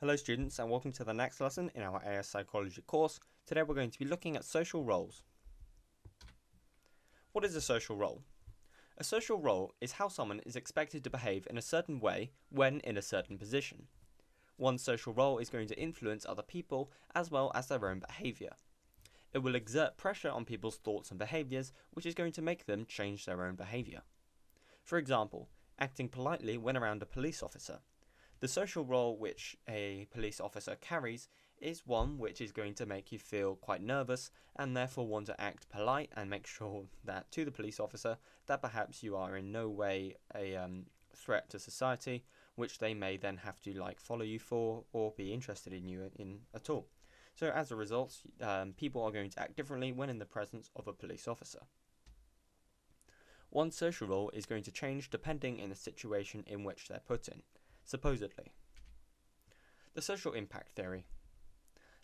Hello students, and welcome to the next lesson in our AS Psychology course. Today we're going to be looking at social roles. What is a social role? A social role is how someone is expected to behave in a certain way when in a certain position. One social role is going to influence other people as well as their own behaviour. It will exert pressure on people's thoughts and behaviours, which is going to make them change their own behaviour. For example, acting politely when around a police officer. The social role which a police officer carries is one which is going to make you feel quite nervous and therefore want to act polite and make sure that to the police officer that perhaps you are in no way a threat to society, which they may then have to follow you for or be interested in you in at all. So as a result, people are going to act differently when in the presence of a police officer. One social role is going to change depending on the situation in which they're put in. Supposedly. The social impact theory.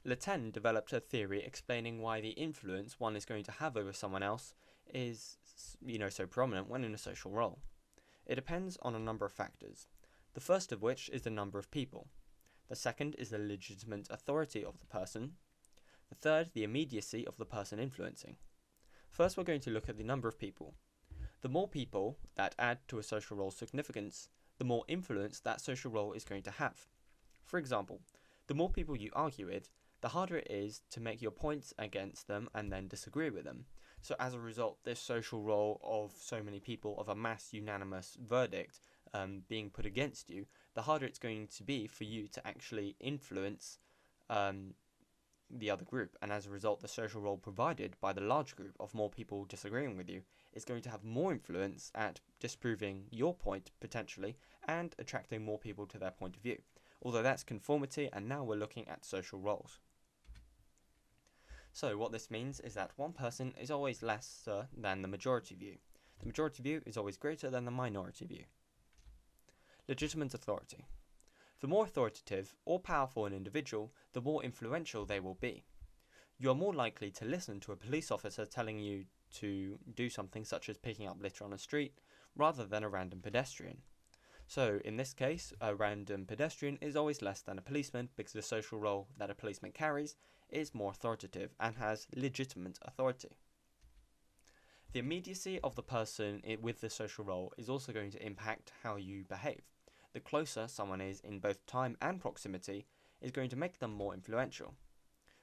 Letten developed a theory explaining why the influence one is going to have over someone else is, so prominent when in a social role. It depends on a number of factors. The first of which is the number of people. The second is the legitimate authority of the person. The third, the immediacy of the person influencing. First, we're going to look at the number of people. The more people that add to a social role's significance, the more influence that social role is going to have. For example, the more people you argue with, the harder it is to make your points against them and then disagree with them. So as a result, this social role of so many people, of a mass unanimous verdict being put against you, the harder it's going to be for you to actually influence the other group, and as a result the social role provided by the large group of more people disagreeing with you is going to have more influence at disproving your point potentially and attracting more people to their point of view. Although that's conformity, and now we're looking at social roles. So what this means is that one person is always lesser than the majority view. The majority view is always greater than the minority view. Legitimate authority. The more authoritative or powerful an individual, the more influential they will be. You are more likely to listen to a police officer telling you to do something such as picking up litter on a street, rather than a random pedestrian. So in this case, a random pedestrian is always less than a policeman because the social role that a policeman carries is more authoritative and has legitimate authority. The immediacy of the person with the social role is also going to impact how you behave. The closer someone is in both time and proximity is going to make them more influential.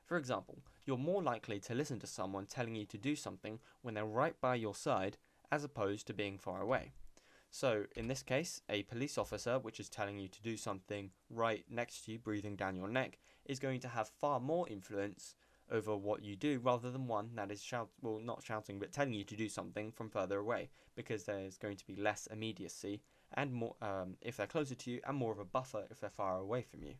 For example, you're more likely to listen to someone telling you to do something when they're right by your side as opposed to being far away. So in this case, a police officer which is telling you to do something right next to you, breathing down your neck, is going to have far more influence over what you do rather than one that is not shouting but telling you to do something from further away, because there's going to be less immediacy and more if they're closer to you, and more of a buffer if they're far away from you.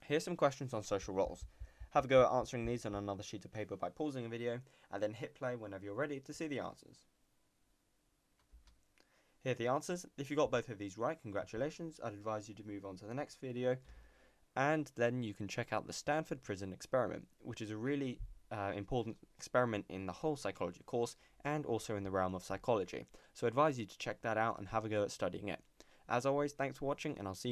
Here's some questions on social roles. Have a go at answering these on another sheet of paper by pausing the video, and then hit play whenever you're ready to see the answers. Here are the answers. If you got both of these right, congratulations. I'd advise you to move on to the next video, and then you can check out the Stanford Prison Experiment, which is a really important experiment in the whole psychology course and also in the realm of psychology. So I advise you to check that out and have a go at studying it. As always, thanks for watching, and I'll see you